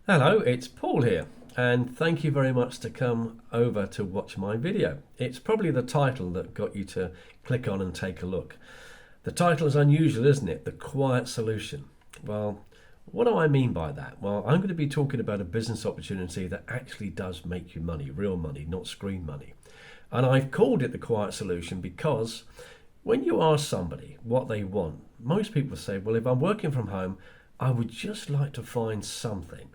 Hello, it's Paul here, and thank you very much to come over to watch my video. It's probably the title that got you to click on and take a look. The title is unusual, isn't it? The Quiet Solution. Well, what do I mean by that? Well, I'm going to be talking about a business opportunity that actually does make you money, real money, not screen money. And I've called it the Quiet Solution because when you ask somebody what they want, most people say, well, if I'm working from home, I would just like to find something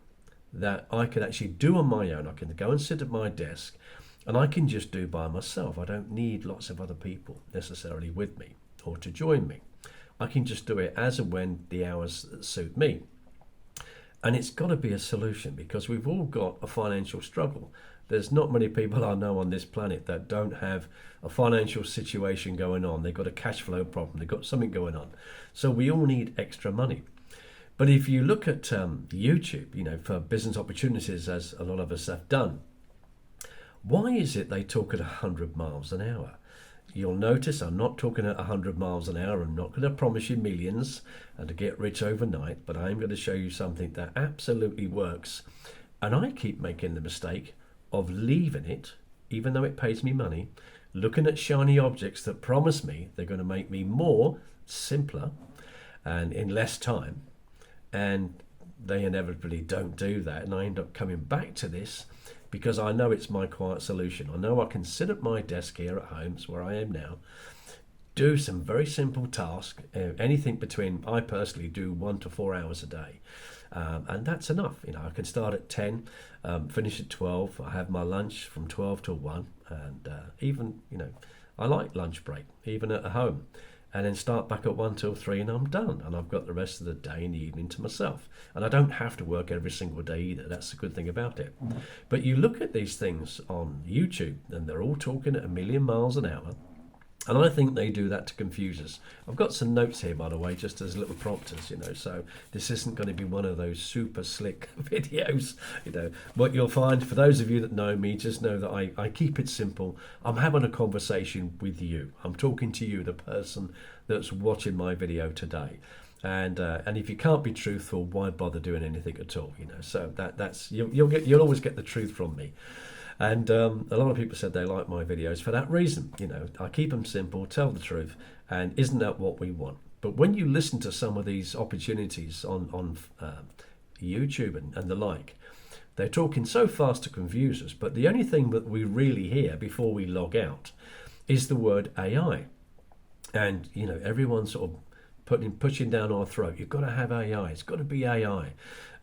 that I can actually do on my own. I can go and sit at my desk and I can just do by myself. I don't need lots of other people necessarily with me or to join me. I can just do it as and when the hours suit me. And it's got to be a solution because we've all got a financial struggle. There's not many people I know on this planet that don't have a financial situation going on. They've got a cash flow problem. They've got something going on. So we all need extra money. But if you look at YouTube, for business opportunities, as a lot of us have done, why is it they talk at 100 miles an hour? You'll notice I'm not talking at 100 miles an hour. I'm not going to promise you millions and to get rich overnight, but I'm going to show you something that absolutely works. And I keep making the mistake of leaving it, even though it pays me money, looking at shiny objects that promise me they're going to make me more, simpler, and in less time. And they inevitably don't do that. And I end up coming back to this because I know it's my quiet solution. I know I can sit at my desk here at home, it's where I am now, do some very simple tasks, anything between, I personally do 1 to 4 hours a day. And that's enough. I can start at 10, finish at 12. I have my lunch from 12 to 1. And even, I like lunch break, even at home. And then start back at 1 till 3 and I'm done. And I've got the rest of the day and the evening to myself. And I don't have to work every single day either. That's the good thing about it. But you look at these things on YouTube and they're all talking at 1,000,000 miles an hour. And I think they do that to confuse us. I've got some notes here, by the way, just as little prompters, so this isn't going to be one of those super slick videos. What you'll find, for those of you that know me, just know that I keep it simple. I'm having a conversation with you. I'm talking to you, the person that's watching my video today. And if you can't be truthful, why bother doing anything at all? So that's you'll always get the truth from me. And a lot of people said they like my videos for that reason. I keep them simple, tell the truth, and isn't that what we want? But when you listen to some of these opportunities on YouTube and the like, they're talking so fast to confuse us. But the only thing that we really hear before we log out is the word AI. And, everyone's sort of pushing down our throat. You've got to have AI. It's got to be AI.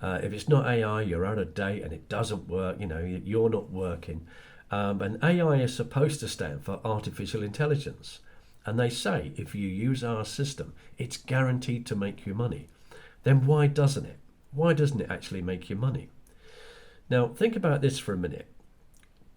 If it's not AI, you're out of date and it doesn't work. You're not working. And AI is supposed to stand for artificial intelligence. And they say if you use our system, it's guaranteed to make you money. Then why doesn't it? Why doesn't it actually make you money? Now, think about this for a minute.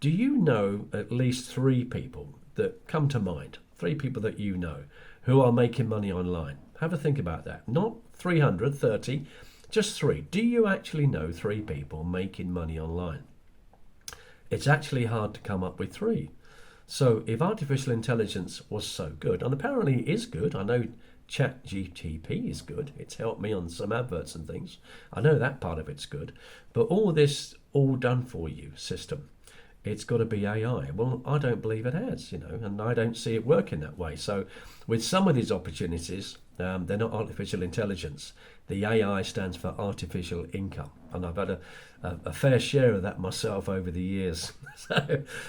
Do you know at least 3 people that come to mind? 3 people that you know who are making money online? Have a think about that. Not 330, just 3. Do you actually know 3 people making money online? It's actually hard to come up with 3. So if artificial intelligence was so good, and apparently it is good, I know ChatGPT is good. It's helped me on some adverts and things. I know that part of it's good. But all this, all done for you system, it's got to be AI. Well, I don't believe it has, and I don't see it working that way. So with some of these opportunities, they're not artificial intelligence. The AI stands for artificial income. And I've had a fair share of that myself over the years.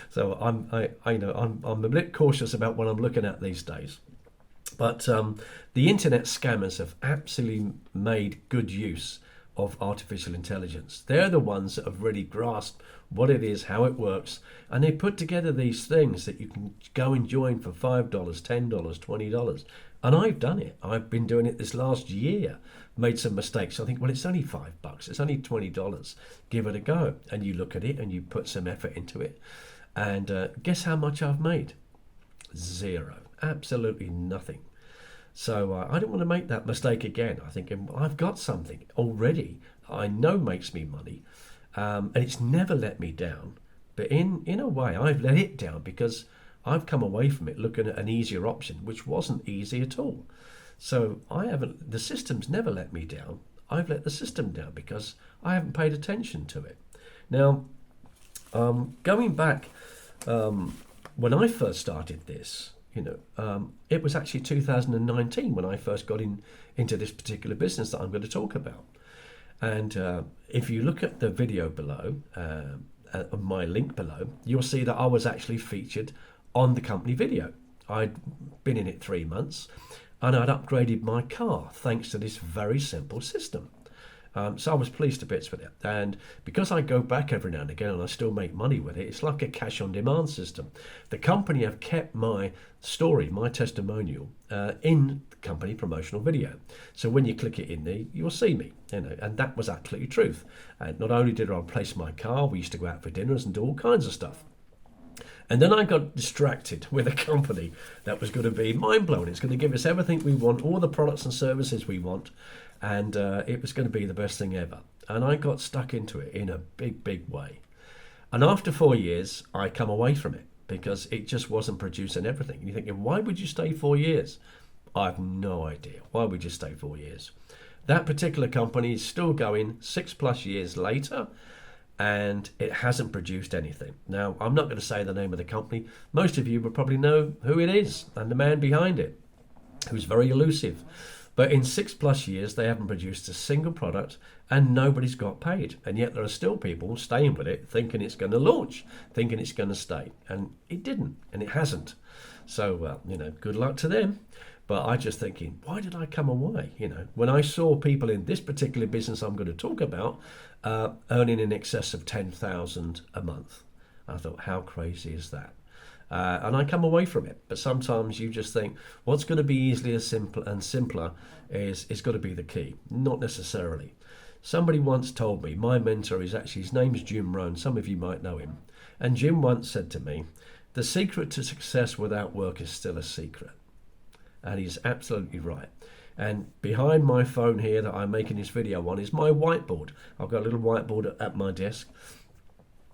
so I'm a bit cautious about what I'm looking at these days. But the internet scammers have absolutely made good use of artificial intelligence. They're the ones that have really grasped what it is, how it works, and they put together these things that you can go and join for $5, $10, $20. And I've done it. I've been doing it this last year. Made some mistakes. I think, well, it's only $5. It's only $20. Give it a go. And you look at it and you put some effort into it. And guess how much I've made? 0. Absolutely nothing. So I don't want to make that mistake again. I think I've got something already I know makes me money, and it's never let me down. But in a way, I've let it down because I've come away from it looking at an easier option, which wasn't easy at all. So the system's never let me down. I've let the system down because I haven't paid attention to it. Now, going back, when I first started this, it was actually 2019 when I first got into this particular business that I'm going to talk about. And if you look at the video below, my link below, you'll see that I was actually featured on the company video. I'd been in it 3 months, and I'd upgraded my car thanks to this very simple system. So I was pleased to bits with it. And because I go back every now and again and I still make money with it, it's like a cash on demand system. The company have kept my story, my testimonial, in the company promotional video. So when you click it in there, you'll see me, and that was absolutely truth. And not only did I replace my car, we used to go out for dinners and do all kinds of stuff. And then I got distracted with a company that was going to be mind-blowing. It's going to give us everything we want, all the products and services we want, and it was going to be the best thing ever. And I got stuck into it in a big, big way. And after 4 years, I come away from it because it just wasn't producing everything. And you're thinking, why would you stay 4 years? I have no idea. Why would you stay 4 years? That particular company is still going 6+ years later, and it hasn't produced anything. Now, I'm not going to say the name of the company. Most of you will probably know who it is and the man behind it, who's very elusive. But in 6+ years, they haven't produced a single product and nobody's got paid. And yet there are still people staying with it, thinking it's going to launch, thinking it's going to stay. And it didn't, and it hasn't. So, good luck to them. But I just thinking, why did I come away? When I saw people in this particular business I'm going to talk about earning in excess of 10,000 a month, I thought, how crazy is that? And I come away from it. But sometimes you just think, what's going to be easily as simple and simpler is got to be the key. Not necessarily. Somebody once told me, my mentor is actually, his name's Jim Rohn. Some of you might know him. And Jim once said to me, the secret to success without work is still a secret. And he's absolutely right. And behind my phone here that I'm making this video on is my whiteboard. I've got a little whiteboard at my desk.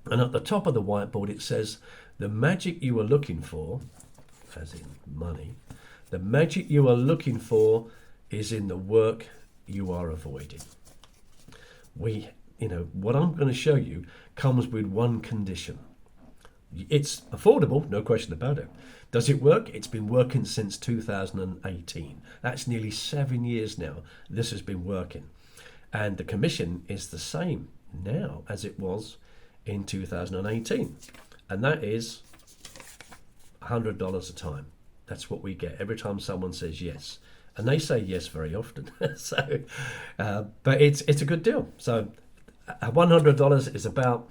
And at the top of the whiteboard it says, the magic you are looking for, as in money, the magic you are looking for is in the work you are avoiding. What I'm going to show you comes with one condition. It's affordable, no question about it. Does it work? It's been working since 2018. That's nearly 7 years now. This has been working. And the commission is the same now as it was in 2018. And that is $100 a time. That's what we get every time someone says yes. And they say yes very often. But it's a good deal. So $100 is about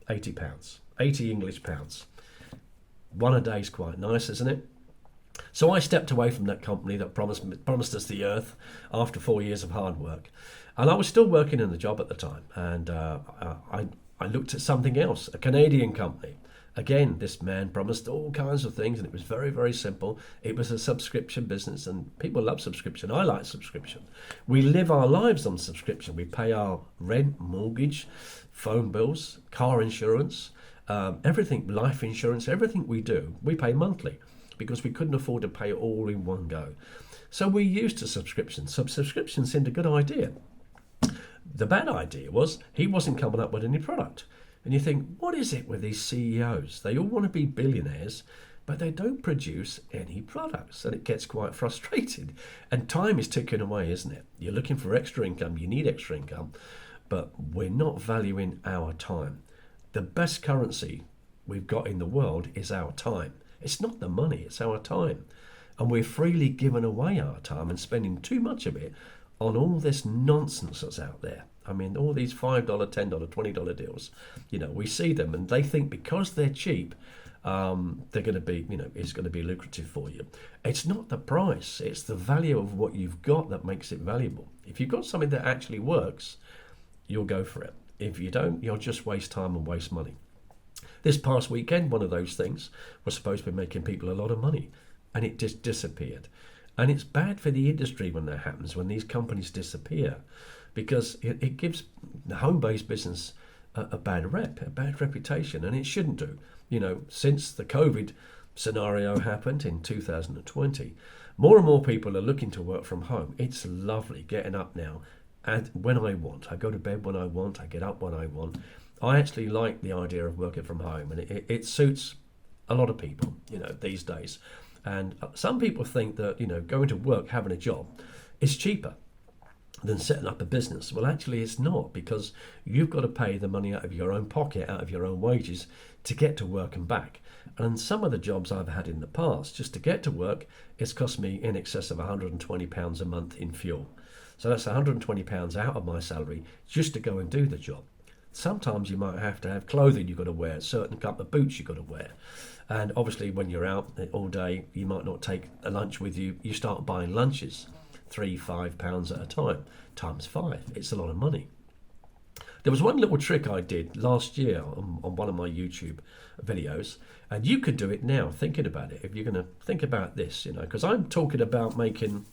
£80. 80 English pounds. One a day is quite nice, isn't it? So I stepped away from that company that promised us the earth after 4 years of hard work. And I was still working in the job at the time. And I looked at something else, a Canadian company. Again, this man promised all kinds of things, and it was very, very simple. It was a subscription business, and people love subscription. I like subscription. We live our lives on subscription. We pay our rent, mortgage, phone bills, car insurance, everything, life insurance, everything we do, we pay monthly because we couldn't afford to pay it all in one go. So we used a subscription. Subscription seemed a good idea. The bad idea was he wasn't coming up with any product. And you think, what is it with these CEOs? They all want to be billionaires, but they don't produce any products. And it gets quite frustrated. And time is ticking away, isn't it? You're looking for extra income. You need extra income. But we're not valuing our time. The best currency we've got in the world is our time. It's not the money, it's our time. And we're freely giving away our time and spending too much of it on all this nonsense that's out there. I mean, all these $5, $10, $20 deals, we see them and they think because they're cheap, they're going to be, it's going to be lucrative for you. It's not the price, it's the value of what you've got that makes it valuable. If you've got something that actually works, you'll go for it. If you don't, you'll just waste time and waste money. This past weekend, one of those things was supposed to be making people a lot of money, and it just disappeared. And it's bad for the industry when that happens, when these companies disappear, because it gives the home-based business a bad reputation, and it shouldn't do. Since the COVID scenario happened in 2020, more and more people are looking to work from home. It's lovely getting up now and when I want. I go to bed when I want. I get up when I want. I actually like the idea of working from home, and it suits a lot of people, these days. And some people think that, going to work, having a job, is cheaper than setting up a business. Well, actually, it's not, because you've got to pay the money out of your own pocket, out of your own wages, to get to work and back. And some of the jobs I've had in the past, just to get to work, it's cost me in excess of £120 a month in fuel. So that's £120 out of my salary just to go and do the job. Sometimes you might have to have clothing you've got to wear, a certain couple of boots you've got to wear. And obviously when you're out all day, you might not take a lunch with you. You start buying lunches, £3-5 at a time, times 5. It's a lot of money. There was one little trick I did last year on one of my YouTube videos, and you could do it now, thinking about it, if you're going to think about this, because I'm talking about making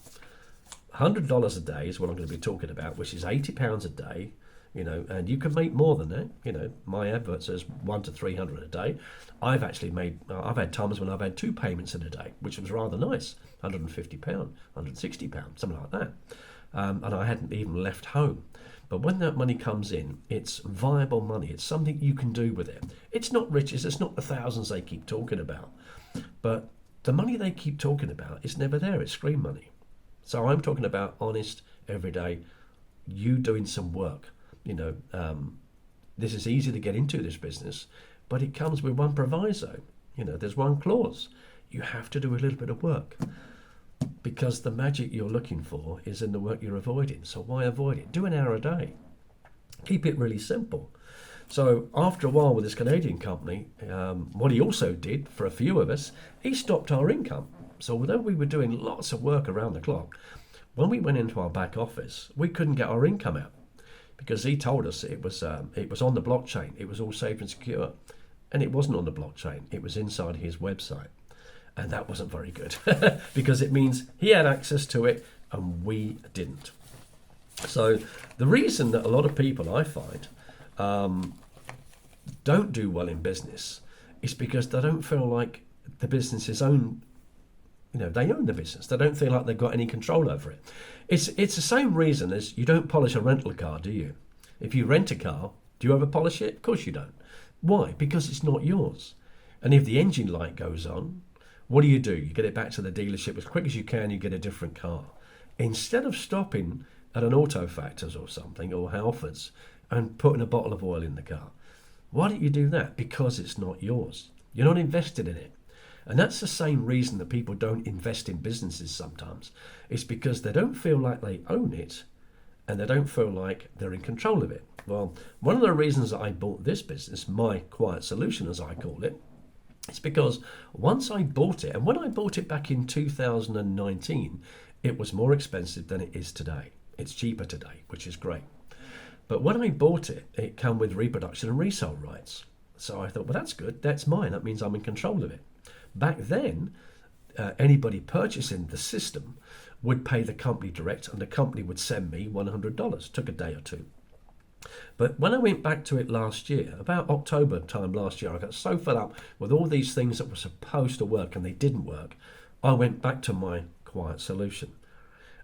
$100 a day is what I'm going to be talking about, which is £80 a day. And you can make more than that. My advert says 100 to 300 a day. I've had times when I've had 2 payments in a day, which was rather nice. £150, £160, something like that. And I hadn't even left home. But when that money comes in, it's viable money. It's something you can do with it. It's not riches. It's not the thousands they keep talking about. But the money they keep talking about is never there. It's screen money. So I'm talking about honest, everyday, you doing some work. This is easy to get into this business, but it comes with one proviso. There's one clause. You have to do a little bit of work, because the magic you're looking for is in the work you're avoiding. So why avoid it? Do an hour a day. Keep it really simple. So after a while with this Canadian company, what he also did for a few of us, he stopped our income. So although we were doing lots of work around the clock, when we went into our back office, we couldn't get our income out, because he told us it was on the blockchain. It was all safe and secure. And it wasn't on the blockchain. It was inside his website. And that wasn't very good, because it means he had access to it and we didn't. So the reason that a lot of people, I find, don't do well in business is because they don't feel like the business is own. They own the business. They don't feel like they've got any control over it. It's the same reason as you don't polish a rental car, do you? If you rent a car, do you ever polish it? Of course you don't. Why? Because it's not yours. And if the engine light goes on, what do? You get it back to the dealership as quick as you can, you get a different car. Instead of stopping at an Auto Factors or something, or Halfords, and putting a bottle of oil in the car. Why don't you do that? Because it's not yours. You're not invested in it. And that's the same reason that people don't invest in businesses sometimes. It's because they don't feel like they own it, and they don't feel like they're in control of it. Well, one of the reasons that I bought this business, my quiet solution as I call it, it's because once I bought it, and when I bought it back in 2019, it was more expensive than it is today. It's cheaper today, which is great. But when I bought it, it came with reproduction and resell rights. So I thought, well, that's good. That's mine. That means I'm in control of it. Back then, anybody purchasing the system would pay the company direct, and the company would send me $100. Took a day or two. But when I went back to it last year, about October time last year, I got so fed up with all these things that were supposed to work and they didn't work. I went back to my quiet solution.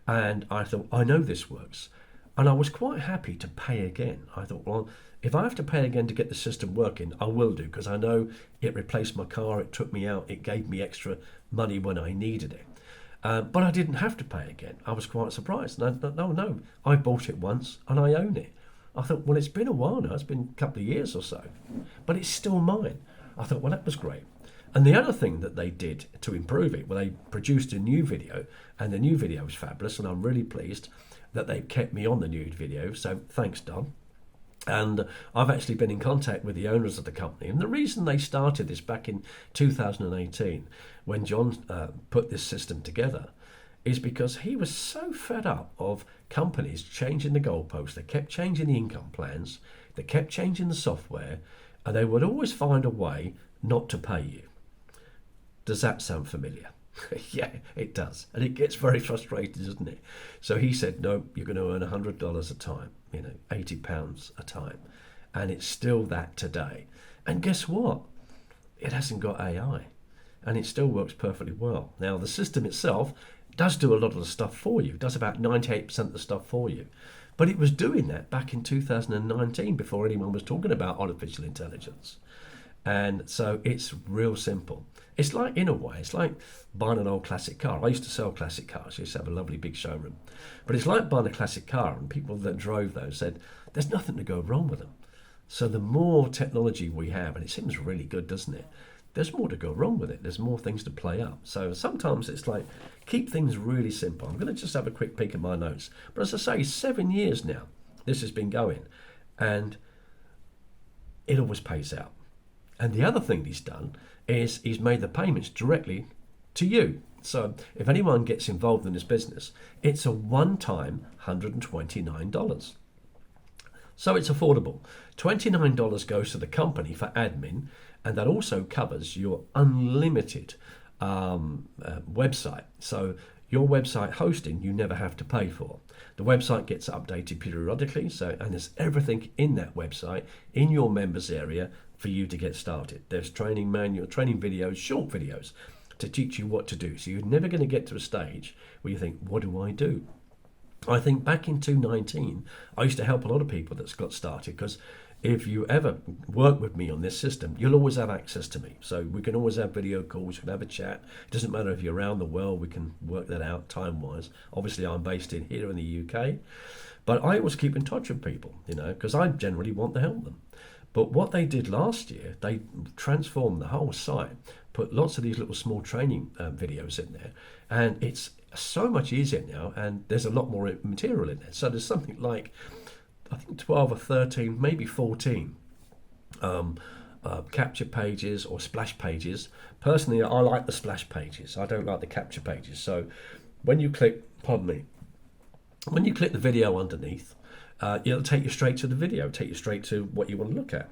And I thought, I know this works. And I was quite happy to pay again. I thought, well, if I have to pay again to get the system working, I will do, because I know it replaced my car, it took me out, it gave me extra money when I needed it. But I didn't have to pay again. I was quite surprised. And I thought, no, I bought it once and I own it. I thought, well, it's been a while now. It's been a couple of years or so, but it's still mine. I thought, well, that was great. And the other thing that they did to improve it, well, they produced a new video, and the new video was fabulous, and I'm really pleased that they kept me on the new video. So thanks, Don. And I've actually been in contact with the owners of the company. And the reason they started this back in 2018, when John put this system together, is because he was so fed up of companies changing the goalposts. They kept changing the income plans, they kept changing the software, and they would always find a way not to pay you. Does that sound familiar? Yeah, it does. And it gets very frustrating, doesn't it? So he said, no, you're going to earn $100 a time, £80 a time. And it's still that today. And guess what? It hasn't got AI. And it still works perfectly well. Now, the system itself does do a lot of the stuff for you. It does about 98% of the stuff for you. But it was doing that back in 2019 before anyone was talking about artificial intelligence. And so it's real simple. It's like, in a way, it's like buying an old classic car. I used to sell classic cars. I used to have a lovely big showroom. But it's like buying a classic car, and people that drove those said, there's nothing to go wrong with them. So the more technology we have, and it seems really good, doesn't it? There's more to go wrong with it. There's more things to play up. So sometimes it's like, keep things really simple. I'm going to just have a quick peek at my notes. But as I say, 7 years now, this has been going. And it always pays out. And the other thing he's done is he's made the payments directly to you. So if anyone gets involved in this business, it's a one-time $129. So it's affordable. $29 goes to the company for admin, and that also covers your unlimited website. So your website hosting you never have to pay for. The website gets updated periodically, and there's everything in that website in your members area for you to get started. There's training manual, training videos, short videos to teach you what to do. So you're never going to get to a stage where you think, what do I do? I think back in 2019, I used to help a lot of people that's got started, because if you ever work with me on this system, you'll always have access to me. So we can always have video calls, we can have a chat. It doesn't matter if you're around the world, we can work that out time-wise. Obviously, I'm based here in the UK, but I always keep in touch with people, because I generally want to help them. But what they did last year, they transformed the whole site, put lots of these little small training videos in there, and it's so much easier now, and there's a lot more material in there. So there's something like, I think 12 or 13, maybe 14 capture pages or splash pages. Personally, I like the splash pages. I don't like the capture pages. So when you click, when you click the video underneath, it'll take you straight to the video, take you straight to what you want to look at.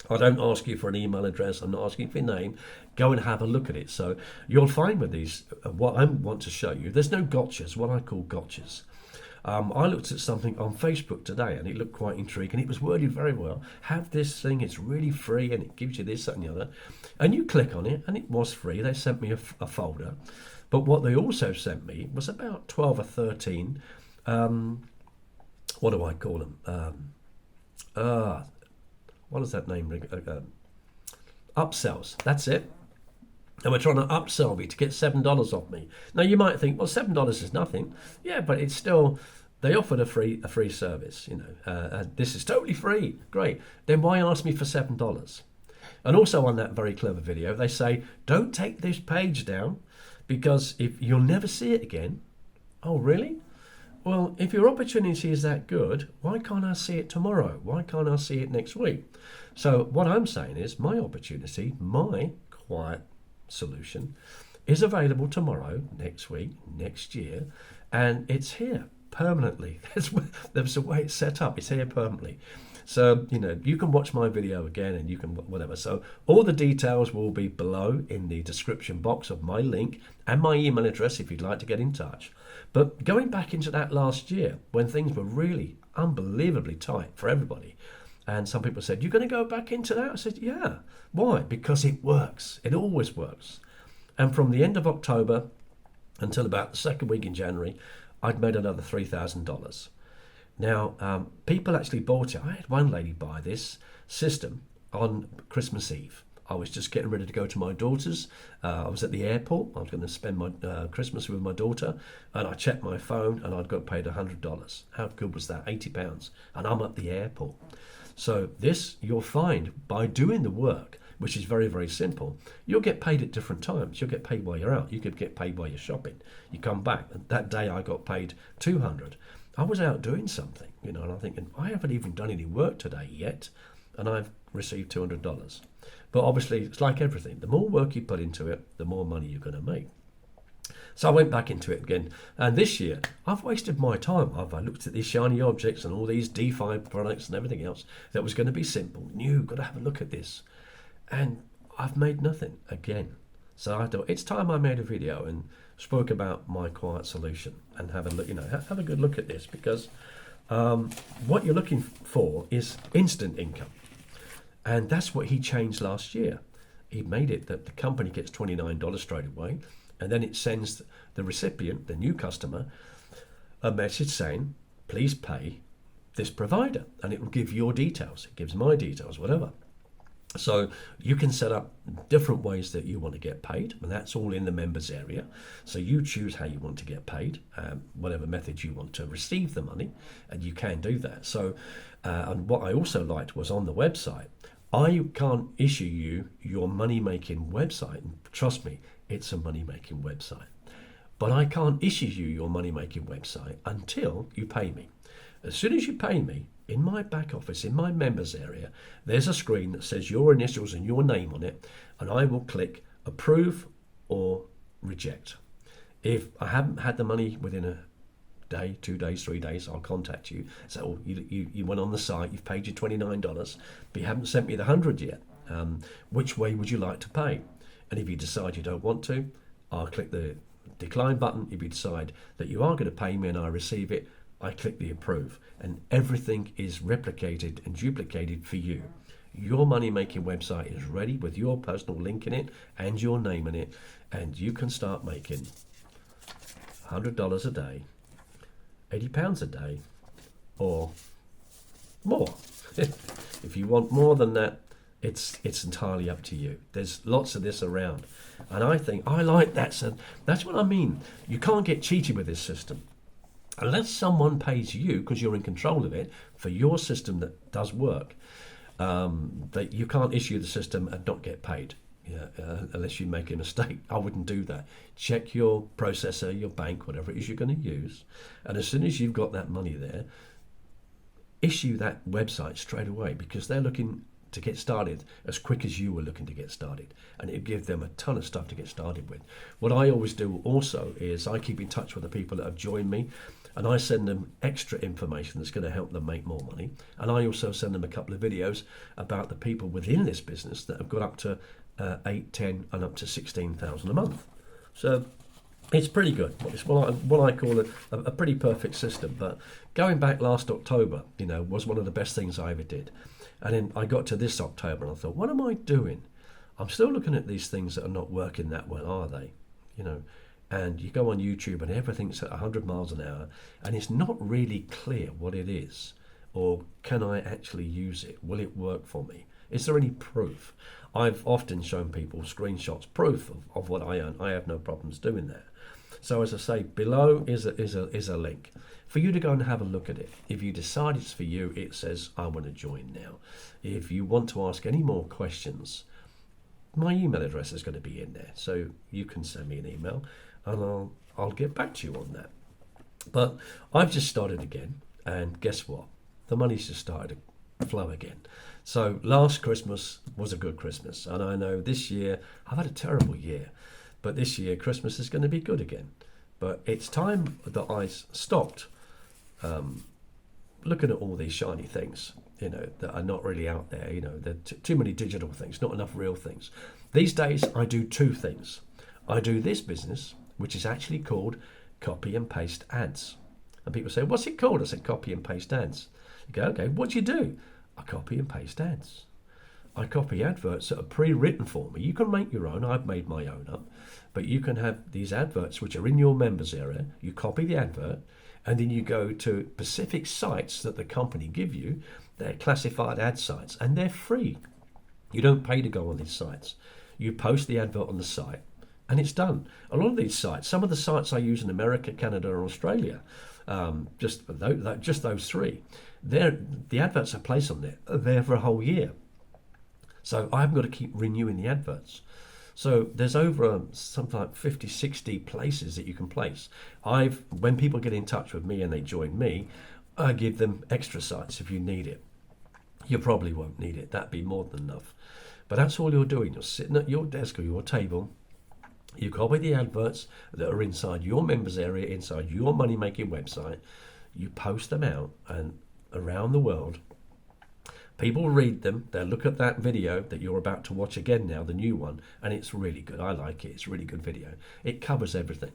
I don't ask you for an email address. I'm not asking for your name. Go and have a look at it. So you'll find with these, what I want to show you, there's no gotchas, what I call gotchas. I looked at something on Facebook today and it looked quite intriguing. It was worded very well. Have this thing, it's really free and it gives you this, that and the other. And you click on it and it was free. They sent me a folder. But what they also sent me was about 12 or 13, what do I call them? What is that name? Upsells. That's it. And we're trying to upsell me to get $7 off me. Now you might think, well, $7 is nothing. Yeah, but it's still, they offered a free service. This is totally free. Great. Then why ask me for $7? And also on that very clever video, they say, don't take this page down because if you'll never see it again. Oh, really? Well, if your opportunity is that good, why can't I see it tomorrow? Why can't I see it next week? So what I'm saying is my opportunity, my quiet solution is available tomorrow, next week, next year, and it's here permanently. There's a way it's set up. It's here permanently. So, you can watch my video again and you can whatever. So all the details will be below in the description box of my link and my email address if you'd like to get in touch. But going back into that last year when things were really unbelievably tight for everybody, and some people said, you're going to go back into that? I said, yeah. Why? Because it works. It always works. And from the end of October until about the second week in January, I'd made another $3,000. Now, people actually bought it. I had one lady buy this system on Christmas Eve. I was just getting ready to go to my daughter's. I was at the airport. I was going to spend my Christmas with my daughter, and I checked my phone, and I'd got paid $100. How good was that? £80, and I'm at the airport. So this you'll find by doing the work, which is very, very simple. You'll get paid at different times. You'll get paid while you're out. You could get paid while you're shopping. You come back. And that day I got paid $200. I was out doing something, and I'm thinking, I haven't even done any work today yet, and I've received $200. But obviously, it's like everything. The more work you put into it, the more money you're going to make. So I went back into it again. And this year, I've wasted my time. I looked at these shiny objects and all these DeFi products and everything else that was going to be simple, new, got to have a look at this. And I've made nothing again. So I thought, it's time I made a video and spoke about my quiet solution and have a look, have a good look at this, because what you're looking for is instant income. And that's what he changed last year. He made it that the company gets $29 straight away, and then it sends the recipient, the new customer, a message saying, please pay this provider, and it will give your details. It gives my details, whatever. So you can set up different ways that you want to get paid, and that's all in the members area. So you choose how you want to get paid, whatever method you want to receive the money, and you can do that. So, and what I also liked was on the website, I can't issue you your money-making website. And trust me, it's a money-making website. But I can't issue you your money-making website until you pay me. As soon as you pay me, in my back office, in my members area, there's a screen that says your initials and your name on it, and I will click approve or reject. If I haven't had the money within a day, 2 days, 3 days, I'll contact you. So, oh, you went on the site, you've paid your $29, but you haven't sent me the 100 yet. Which way would you like to pay? And if you decide you don't want to, I'll click the decline button. If you decide that you are going to pay me and I receive it, I click the approve, and everything is replicated and duplicated for you. Your money-making website is ready with your personal link in it and your name in it, and you can start making $100 a day, £80 a day, or more. If you want more than that, it's entirely up to you. There's lots of this around, and I think I like that. So that's what I mean. You can't get cheated with this system. Unless someone pays you, because you're in control of it, for your system that does work, that you can't issue the system and not get paid. Unless you make a mistake. I wouldn't do that. Check your processor, your bank, whatever it is you're going to use, and as soon as you've got that money there, issue that website straight away, because they're looking to get started as quick as you were looking to get started, and it'd give them a ton of stuff to get started with. What I always do also is I keep in touch with the people that have joined me, and I send them extra information that's going to help them make more money. And I also send them a couple of videos about the people within this business that have got up to 8, 10 and up to 16,000 a month. So it's pretty good. It's what I call a pretty perfect system. But going back last October, was one of the best things I ever did. And then I got to this October and I thought, what am I doing? I'm still looking at these things that are not working that well, are they? And you go on YouTube and everything's at 100 miles an hour, and it's not really clear what it is, or can I actually use it? Will it work for me? Is there any proof? I've often shown people screenshots, proof of what I earn. I have no problems doing that. So as I say, below is a link for you to go and have a look at it. If you decide it's for you, it says I want to join now. If you want to ask any more questions, my email address is going to be in there, so you can send me an email and I'll get back to you on that. But I've just started again, and guess what? The money's just started to flow again. So last Christmas was a good Christmas, and I know this year I've had a terrible year, but this year Christmas is going to be good again. But it's time that I stopped looking at all these shiny things, that are not really out there. There are too many digital things, not enough real things. These days I do two things. I do this business, which is actually called copy and paste ads. And people say, what's it called? I said, copy and paste ads. You go, okay, what do you do? I copy and paste ads. I copy adverts that are pre-written for me. You can make your own. I've made my own up. But you can have these adverts which are in your members area. You copy the advert, and then you go to specific sites that the company give you. They're classified ad sites, and they're free. You don't pay to go on these sites. You post the advert on the site, and it's done. A lot of these sites, some of the sites I use in America, Canada, and Australia, just those three, the adverts are placed on there. They're there for a whole year. So I haven't got to keep renewing the adverts. So there's over something like 50, 60 places that you can place. When people get in touch with me and they join me, I give them extra sites if you need it. You probably won't need it. That'd be more than enough. But that's all you're doing. You're sitting at your desk or your table. You copy the adverts that are inside your members area, inside your money-making website. You post them out and around the world. People read them. They'll look at that video that you're about to watch again now, the new one, and it's really good. I like it. It's a really good video. It covers everything.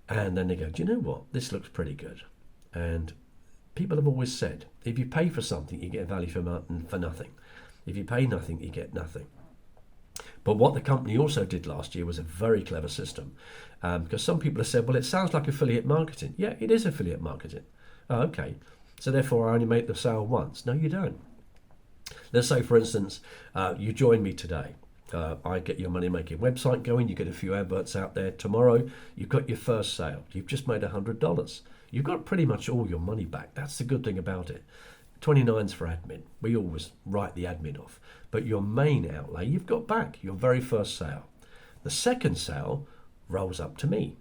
And then they go, do you know what? This looks pretty good. And people have always said, if you pay for something, you get value for nothing. If you pay nothing, you get nothing. But what the company also did last year was a very clever system, because some people have said, well, it sounds like affiliate marketing. Yeah, it is affiliate marketing. Oh, okay. So therefore I only make the sale once. No, you don't. Let's say, for instance, you join me today. I get your money making website going. You get a few adverts out there. Tomorrow, you've got your first sale. You've just made $100. You've got pretty much all your money back. That's the good thing about it. 29's for admin. We always write the admin off. But your main outlay, you've got back your very first sale. The second sale rolls up to me.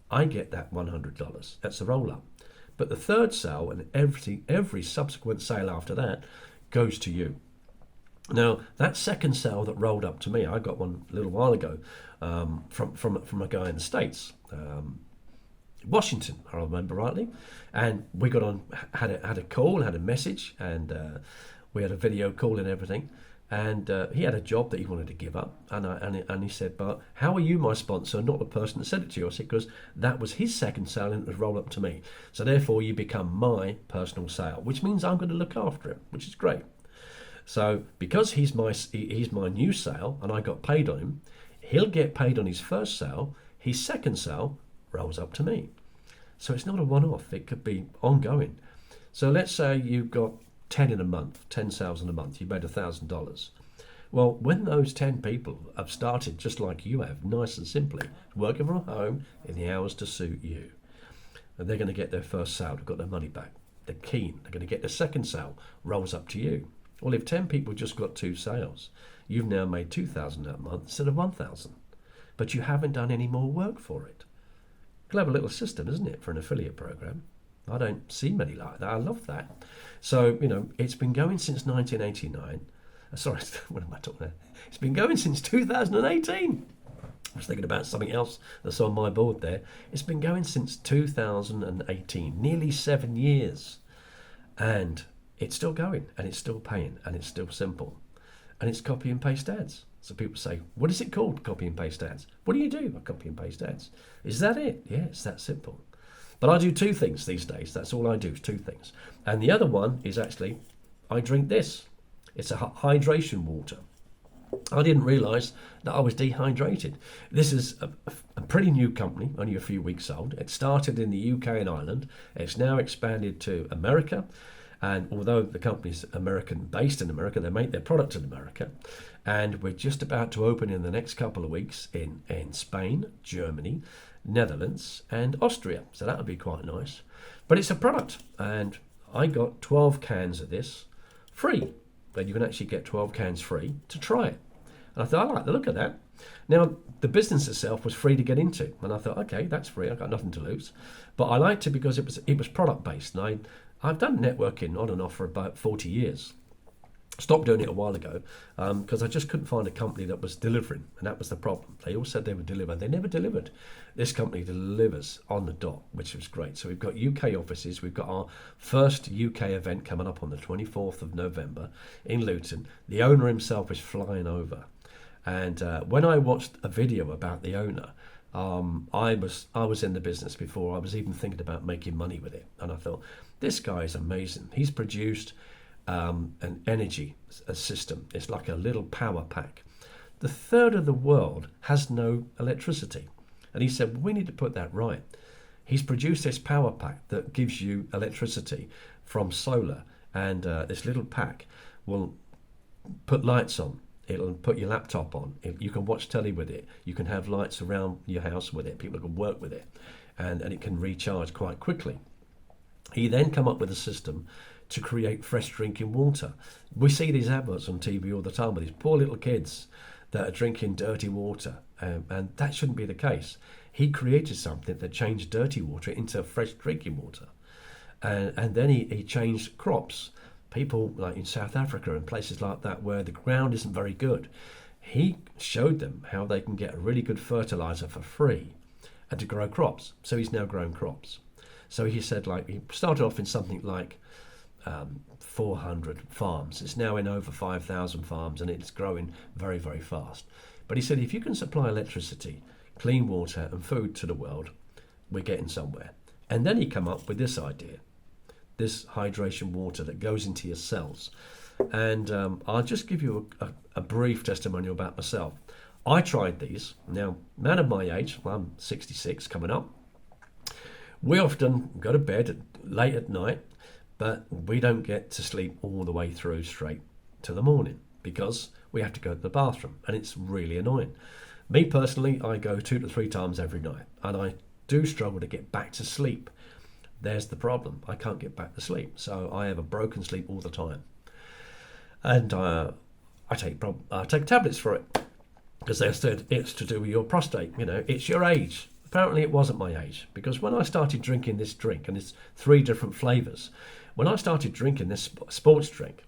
I get that $100. That's a roll up. But the third sale and every subsequent sale after that goes to you. Now, that second sale that rolled up to me, I got one a little while ago from a guy in the States, Washington, I remember rightly, and we got on, had a call, had a message, and we had a video call and everything. And he had a job that he wanted to give up, and he said, "But how are you my sponsor, not the person that said it to you?" I said, "Because that was his second sale and it was rolled up to me. So therefore, you become my personal sale, which means I'm going to look after him, which is great." So because he's my new sale and I got paid on him, he'll get paid on his first sale. His second sale rolls up to me. So it's not a one-off. It could be ongoing. So let's say you've got 10 in a month, 10 sales in a month, you made $1,000. Well, when those 10 people have started just like you have, nice and simply, working from home in the hours to suit you, and they're going to get their first sale, they've got their money back, they're keen, they're going to get their second sale, rolls up to you. Well, if 10 people just got 2 sales, you've now made $2,000 that month instead of $1,000, but you haven't done any more work for it. Clever little system, isn't it, for an affiliate program? I don't see many like that. I love that. So, it's been going since 1989. Sorry, what am I talking about? It's been going since 2018. I was thinking about something else that's on my board there. It's been going since 2018, nearly 7 years. And it's still going, and it's still paying, and it's still simple. And it's copy and paste ads. So people say, what is it called, copy and paste ads? What do you do? I copy and paste ads. Is that it? Yeah, it's that simple. But I do 2 things these days. That's all I do, 2 things. And the other one is actually, I drink this. It's a hydration water. I didn't realise that I was dehydrated. This is a pretty new company, only a few weeks old. It started in the UK and Ireland. It's now expanded to America. And although the company's American, based in America, they make their product in America. And we're just about to open in the next couple of weeks in Spain, Germany, Netherlands and Austria. So that would be quite nice. But it's a product. And I got 12 cans of this free. But you can actually get 12 cans free to try it. And I thought, I like the look of that. Now, the business itself was free to get into. And I thought, okay, that's free. I've got nothing to lose. But I liked it because it was product based. And I've done networking on and off for about 40 years. Stopped doing it a while ago because I just couldn't find a company that was delivering, and that was the problem. They all said they would deliver. They never delivered. This company delivers on the dot, which was great. So we've got UK offices. We've got our first UK event coming up on the 24th of November in Luton. The owner himself is flying over. And when I watched a video about the owner, I was in the business before I was even thinking about making money with it. And I thought, this guy is amazing. He's produced an energy system. It's like a little power pack. The third of the world has no electricity. And he said, well, we need to put that right. He's produced this power pack that gives you electricity from solar. And this little pack will put lights on. It'll put your laptop on. You can watch telly with it. You can have lights around your house with it. People can work with it. And it can recharge quite quickly. He then come up with a system to create fresh drinking water. We see these adverts on TV all the time with these poor little kids that are drinking dirty water, and that shouldn't be the case. He created something that changed dirty water into fresh drinking water. And then he changed crops. People like in South Africa and places like that where the ground isn't very good, he showed them how they can get a really good fertilizer for free and to grow crops. So he's now grown crops. So he said, he started off in something like 400 farms. It's now in over 5,000 farms, and it's growing very, very fast. But he said, if you can supply electricity, clean water and food to the world, we're getting somewhere. And then he come up with this idea, this hydration water that goes into your cells. And I'll just give you a brief testimonial about myself. I tried these. Now, man of my age, well, I'm 66 coming up. We often go to bed late at night, but we don't get to sleep all the way through straight to the morning because we have to go to the bathroom, and it's really annoying. Me personally, I go 2 to 3 times every night, and I do struggle to get back to sleep. There's the problem. I can't get back to sleep, so I have a broken sleep all the time. And I take tablets for it because they said it's to do with your prostate. It's your age. Apparently it wasn't my age, because when I started drinking this drink, and it's 3 different flavours, when I started drinking this sports drink,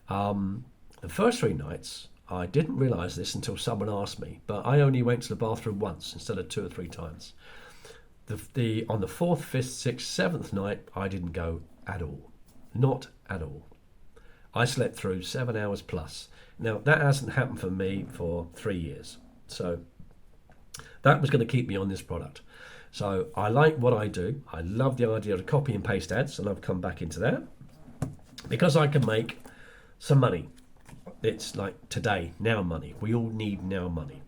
the first 3 nights I didn't realise this until someone asked me, but I only went to the bathroom once instead of 2 or 3 times. On the 4th, 5th, 6th, 7th night, I didn't go at all. Not at all. I slept through 7 hours plus. Now, that hasn't happened for me for 3 years. So that was going to keep me on this product. So I like what I do. I love the idea of copy and paste ads, and I've come back into that because I can make some money. It's like today, now money. We all need now money.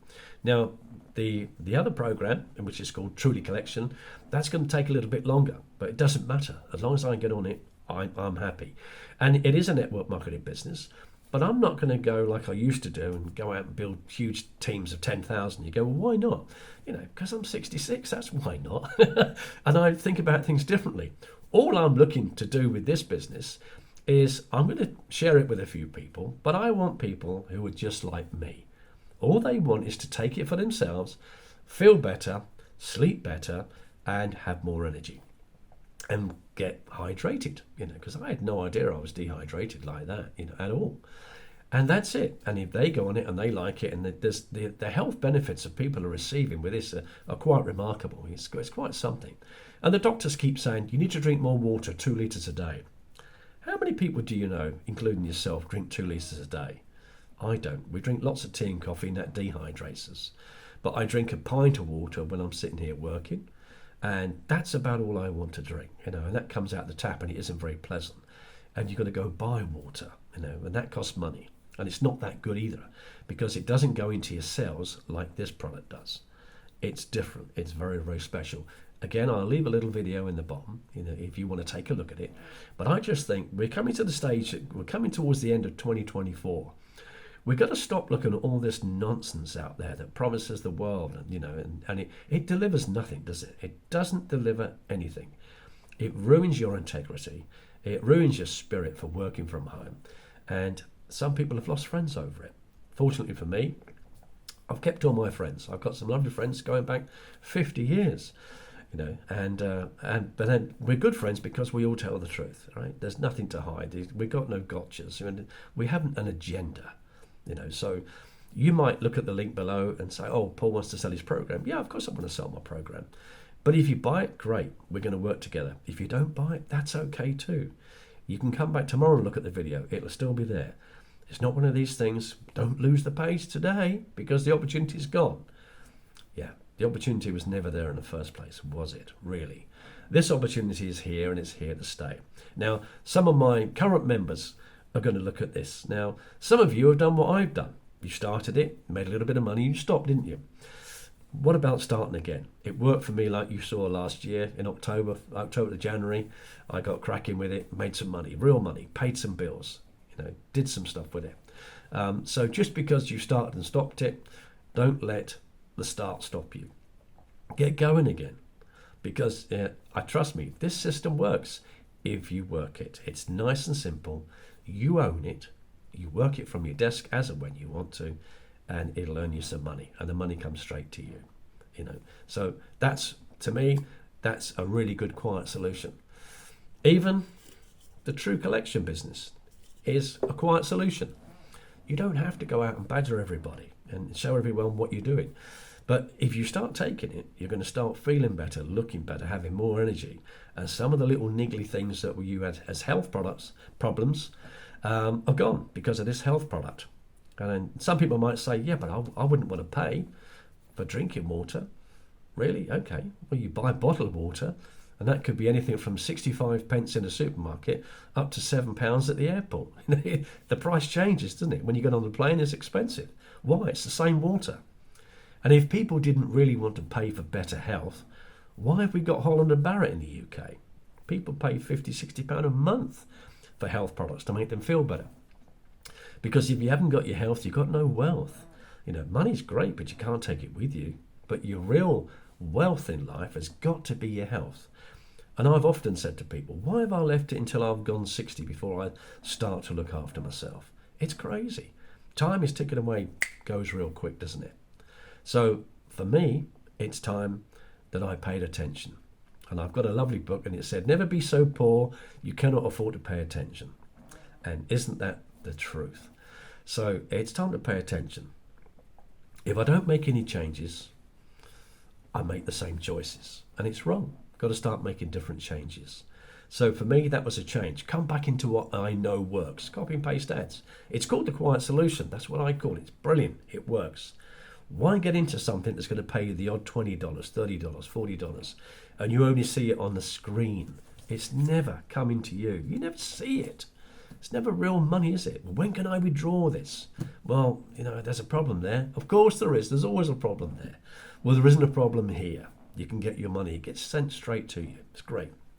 Now, the other program, which is called Truly Collection, that's going to take a little bit longer, but it doesn't matter. As long as I get on it, I'm happy. And it is a network marketing business, but I'm not going to go like I used to do and go out and build huge teams of 10,000. You go, well, why not? Because I'm 66, that's why not. And I think about things differently. All I'm looking to do with this business is I'm going to share it with a few people, but I want people who are just like me. All they want is to take it for themselves, feel better, sleep better, and have more energy and get hydrated, because I had no idea I was dehydrated like that, at all. And that's it. And if they go on it and they like it, and the health benefits that people are receiving with this are quite remarkable. It's quite something. And the doctors keep saying, you need to drink more water, 2 litres a day. How many people do you know, including yourself, drink 2 litres a day? I don't. We drink lots of tea and coffee, and that dehydrates us. But I drink a pint of water when I'm sitting here working, and that's about all I want to drink, and that comes out the tap, and it isn't very pleasant. And you've got to go buy water, and that costs money. And it's not that good either, because it doesn't go into your cells like this product does. It's different. It's very, very special. Again, I'll leave a little video in the bottom, if you want to take a look at it. But I just think we're coming to the stage, we're coming towards the end of 2024. We've got to stop looking at all this nonsense out there that promises the world, and it delivers nothing, does it? It doesn't deliver anything. It ruins your integrity. It ruins your spirit for working from home. And some people have lost friends over it. Fortunately for me, I've kept all my friends. I've got some lovely friends going back 50 years, but then we're good friends because we all tell the truth, right? There's nothing to hide. We've got no gotchas. We haven't an agenda. So you might look at the link below and say, oh, Paul wants to sell his program. Yeah, of course I want to sell my program. But if you buy it, great. We're going to work together. If you don't buy it, that's okay too. You can come back tomorrow and look at the video. It'll still be there. It's not one of these things, don't lose the page today because the opportunity's gone. Yeah, the opportunity was never there in the first place, was it? Really? This opportunity is here, and it's here to stay. Now, some of my current members are going to look at this. Now, some of you have done what I've done. You started it, made a little bit of money, you stopped, didn't you? What about starting again? It worked for me, like you saw last year in October to January. I got cracking with it, made some money, real money, paid some bills, did some stuff with it. So just because you started and stopped it, don't let the start stop you. Get going again, because trust me, this system works if you work it. It's nice and simple. You own it. You work it from your desk as and when you want to, and it'll earn you some money, and the money comes straight to you. So that's, to me, that's a really good quiet solution. Even the True Collection business is a quiet solution. You don't have to go out and badger everybody and show everyone what you're doing. But if you start taking it, you're going to start feeling better, looking better, having more energy. And some of the little niggly things that you had as health problems are gone because of this health product. And then some people might say, yeah, but I wouldn't want to pay for drinking water. Really? Okay. Well, you buy bottled water, and that could be anything from 65 pence in a supermarket up to £7 at the airport. The price changes, doesn't it? When you get on the plane, it's expensive. Why? It's the same water. And if people didn't really want to pay for better health, why have we got Holland and Barrett in the UK? People pay £50, £60 a month for health products to make them feel better. Because if you haven't got your health, you've got no wealth. You know, money's great, but you can't take it with you. But your real wealth in life has got to be your health. And I've often said to people, why have I left it until I've gone 60 before I start to look after myself? It's crazy. Time is ticking away, goes real quick, doesn't it? So for me, it's time that I paid attention. And I've got a lovely book, and it said, never be so poor you cannot afford to pay attention. And isn't that the truth? So it's time to pay attention. If I don't make any changes, I make the same choices. And it's wrong. Got to start making different changes. So for me, that was a change. Come back into what I know works. Copy and paste ads. It's called the quiet solution. That's what I call it. It's brilliant. It works. Why get into something that's going to pay you the odd $20, $30, $40, and you only see it on the screen? It's never coming to you. You never see it. It's never real money, is it? When can I withdraw this? Well, you know, there's a problem there. Of course there is. There's always a problem there. Well, there isn't a problem here. You can get your money. It gets sent straight to you. It's great.